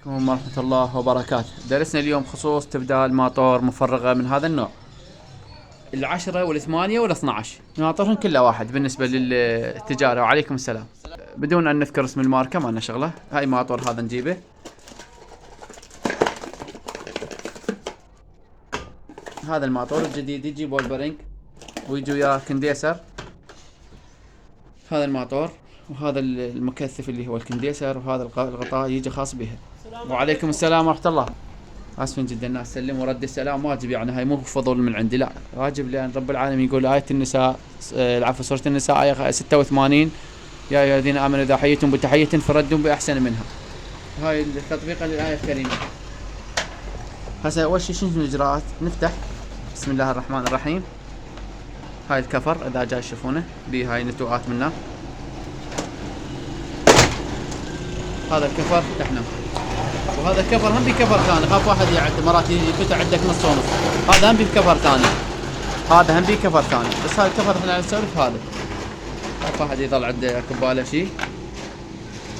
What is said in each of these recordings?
عليكم ورحمة الله وبركاته. درسنا اليوم خصوص تبدال ماطور مفرغة من هذا النوع، العشرة والثمانية والاثناعش، ناطرهم كلها واحد بالنسبة للتجارة. وعليكم السلام. بدون أن نذكر اسم الماركة ما لنا شغلة. هاي ماطور هذا نجيبه. هذا الماطور الجديد يجي بول بارينج ويجي وياه كنديسر. هذا الماطور وهذا المكثف اللي هو الكنديسر، وهذا الغطاء يجي خاص بها. وعليكم السلام ورحمة الله. اسفين جدا، الناس سلم ورد السلام واجب، يعني هاي مو فضول من عندي، لا واجب، لان رب العالمين يقول آية النساء، العفو، سورة النساء آية 86: يا ايها الذين امنوا اذا حييتم بتحية فردوا باحسن منها. هاي التطبيق للآية الكريمة. هسه اول شيء شنو الاجراءات؟ نفتح بسم الله الرحمن الرحيم. هاي الكفر اذا جاي تشوفونه بيه هاي نتوءات منه. هذا الكفر فتحناه، وهذا الكفر هم بكفر ثاني، خاف واحد يعد مرات يفتح عندك نص ونص، هذا هم بكفر ثاني، هذا هم بكفر ثاني، بس هذا الكفر احنا نسولف هذا، خاف واحد يظل عنده كباله شيء،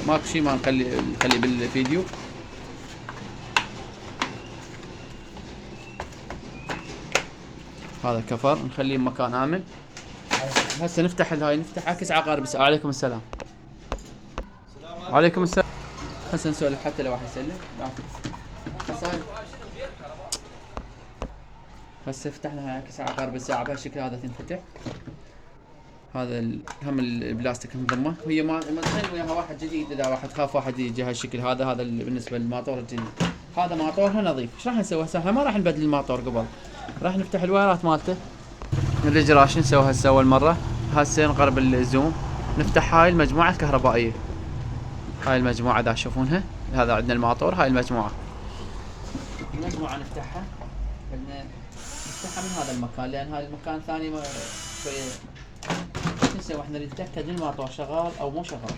ماكو شيء ما نخلي بالفيديو. هذا الكفر نخليه بمكان امن. هسه نفتح هاي، نفتح عكس عقارب الساعة. عليكم السلام. وعليكم السلام. هسه نسولف حتى لو واحد يسلم. هسه فتحنا هاي عكس عقارب الساعة بهالشكل، هذا تنفتح. هذا هم البلاستيك منضمه، وهي ما تخيل وياها واحد جديد، اذا واحد خاف واحد يجي هالشكل. هذا بالنسبه للماطور الجديد، هذا ماطورها نظيف. ايش راح نسوي هسه؟ ما راح نبدل الماطور قبل، راح نفتح الوايرات مالته. الاجراء شو نسوي هسه؟ اول مره هسه نقرب الزوم، نفتح هاي المجموعه الكهربائيه. هاي المجموعه اذا تشوفونها، هذا عندنا الماطور، هاي المجموعه نفتحها. بدنا نفتحها من هذا المكان، لان هذا المكان ثاني شويه. نسوي احنا نتاكد من الماطور شغال او مو شغال،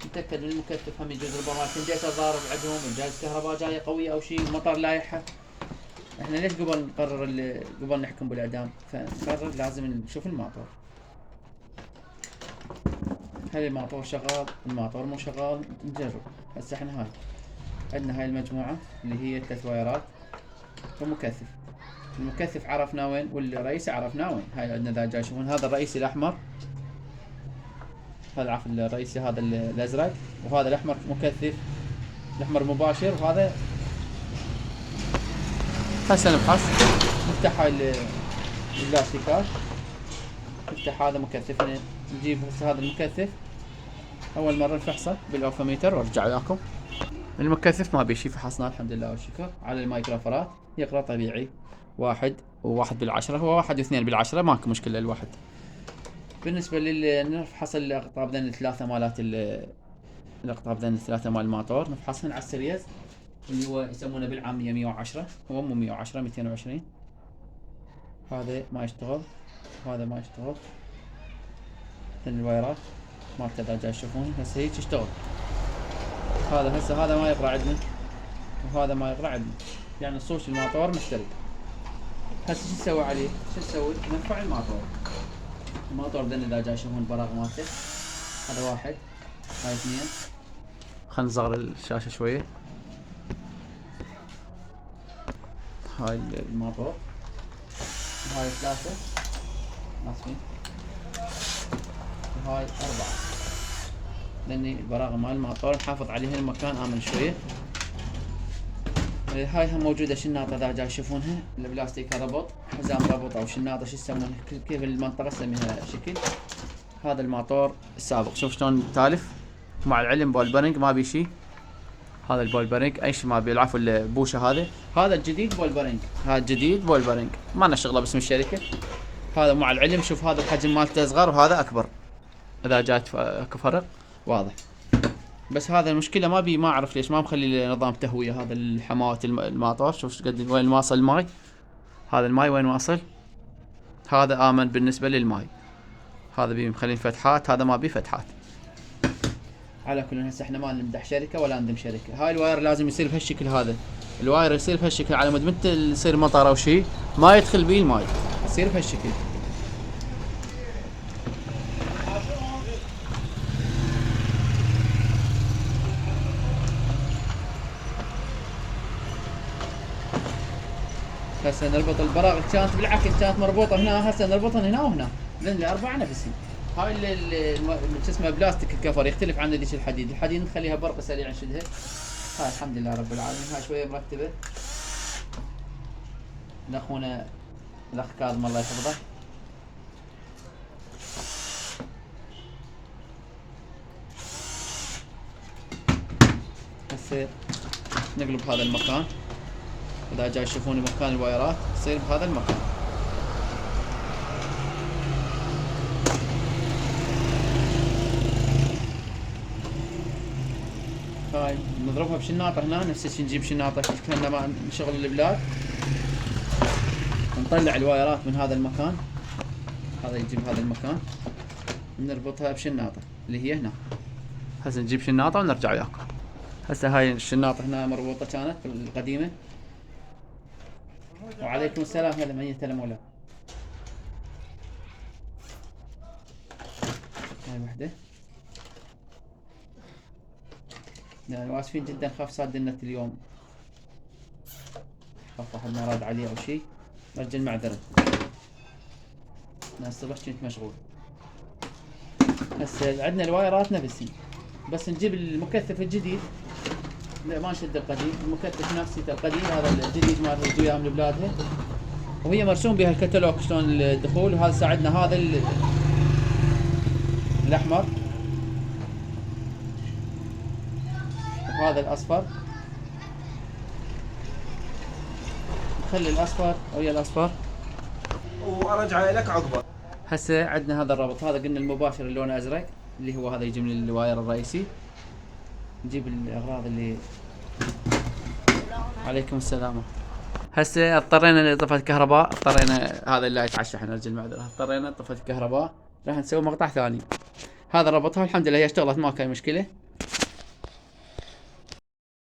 نتاكد من المكثف هم يجوز ربما الكنديسر ضارب عندهم، الجهاز الكهرباء جايه قويه او شيء، المطر لايحه. احنا ليش قبل نقرر قبل نحكم بالاعدام؟ فنقرر لازم نشوف الماطور، هل الماطور شغال؟ الماطور مو شغال نجرب. هسه احنا هاي عندنا هاي المجموعه اللي هي 3 وايرات ومكثف. المكثف عرفنا وين، والرئيسي عرفنا وين. هاي عندنا اذا جاي تشوفون هذا الرئيسي الاحمر، هذا عفوا الرئيسي هذا الازرق، وهذا الاحمر مكثف، الاحمر مباشر. وهذا هسه نفحص، نفتح هاي البلاستيكات، نفتح هذا مكثفنا، نجيب هسه هذا المكثف اول مره نفحصه بالاوفوميتر وارجع وياكم. المكثف ما بيشي، فحصناه الحمد لله والشكر. على المايكروفرات يقرا طبيعي، 1 و1/10، هو 1 و2/10، ماكو مشكله الواحد. بالنسبه نفحص الاقطاب ذن الثلاثه مالات الاقطاب ذن الثلاثه مال الماطور، نفحصهن على السريز اللي هو يسمونه بالعاميه 110، هو مو 110 220. هذا ما يشتغل وهذا ما يشتغل. ذن الوايرات مالته اذا جاي تشوفون هسه هيك يشتغل. هذا هسه هذا ما يقرا عندنا، وهذا ما يقرا عندنا، يعني صوت الماطور مشترك. هسه شو نسوي عليه؟ شو نسوي؟ نرفع الماطور ذن اذا جاي تشوفون البراغ مالته. هذا 1، هاي 2. خلنا نصغر الشاشة شوية. هاي الماطور، هاي 3 اسفين، وهاي 4. لاني البراغم مال الماطور نحافظ عليها المكان امن شوية. هاي هم موجودة شناطة اذا جاي تشوفونها، البلاستيك ربط، حزام ربط او شناطة شو يسمونها، كيف المنطقة نسميها شكل. هذا الماطور السابق شوف شلون تالف، مع العلم بول بارينج ما بي شي. هذا البول بارينج اي شيء ما بي، العفو البوشه هذا الجديد بول بارينج، هذا الجديد بول بارينج، ما لنا شغله باسم الشركه. هذا مع العلم شوف هذا الحجم مالته صغر وهذا اكبر، اذا جات اكو فرق واضح. بس هذا المشكله ما بي، ما اعرف ليش ما مخلي نظام تهويه. هذا الحماوه الماطور شوف قد وين واصل الماي، هذا الماي وين واصل، هذا امن بالنسبه للماي. هذا بي مخلين فتحات، هذا ما بي فتحات. على كل هسه احنا ما نمدح شركه ولا ندم شركه. هاي الواير لازم يصير بهالشكل، هذا الواير يصير بهالشكل على مود متى يصير مطر او شيء ما يدخل بيه الماي، يصير بهالشكل. هسه نربط البراغي، كانت بالعكس كانت مربوطه هنا، هسه نربطها هنا وهنا، لان الاربعه نفسي. هاي شو اسمه بلاستيك الكفر يختلف عن ذيك الحديد، الحديد نخليها برق سريع نشدها. هاي الحمد لله رب العالمين، هاي شويه مرتبه. لاخونا الاخ كاظم الله يحفظه. هسه نقلب هذا المكان، اذا جاي تشوفون مكان الوايرات تصير بهذا المكان. هاي نضربها بشناطه هنا، نفس الشيء نجيب شناطه كنا ما نشغل البلاد، نطلع الوايرات من هذا المكان، هذا يجيب هذا المكان، نربطها بشناطه اللي هي هنا. هسه نجيب شناطه ونرجع وياكم. هسه هاي الشناطه هنا مربوطه كانت القديمه. وعليكم السلام، هلا ميت هلا مولا. هاي وحده. يعني اسفين جدا، خاف صاد النت اليوم، خاف واحد ما راد عليه او شيء، رجل معذره. انا الصبح كنت مشغول. هسه عندنا الوايرات نفسي، بس نجيب المكثف الجديد. لا ما نشد القديم، المكثف نفسي القديم، هذا الجديد مال وياه من بلادها، وهي مرسوم بها الكتالوج شلون الدخول. وهذا ساعدنا هذا الاحمر، وهذا الاصفر، نخلي الاصفر ويا الاصفر وارجع لك عقبه. هسه عندنا هذا الرابط، هذا قلنا المباشر اللي لونه ازرق، اللي هو هذا يجي من الواير الرئيسي. نجيب الاغراض اللي. عليكم السلام. هسه اضطرينا لطفت الكهرباء، اضطرينا هذا اللي يتعشى احنا رجل معذره، اضطرينا طفت الكهرباء، راح نسوي مقطع ثاني. هذا ربطها الحمد لله هي اشتغلت ما كان مشكله.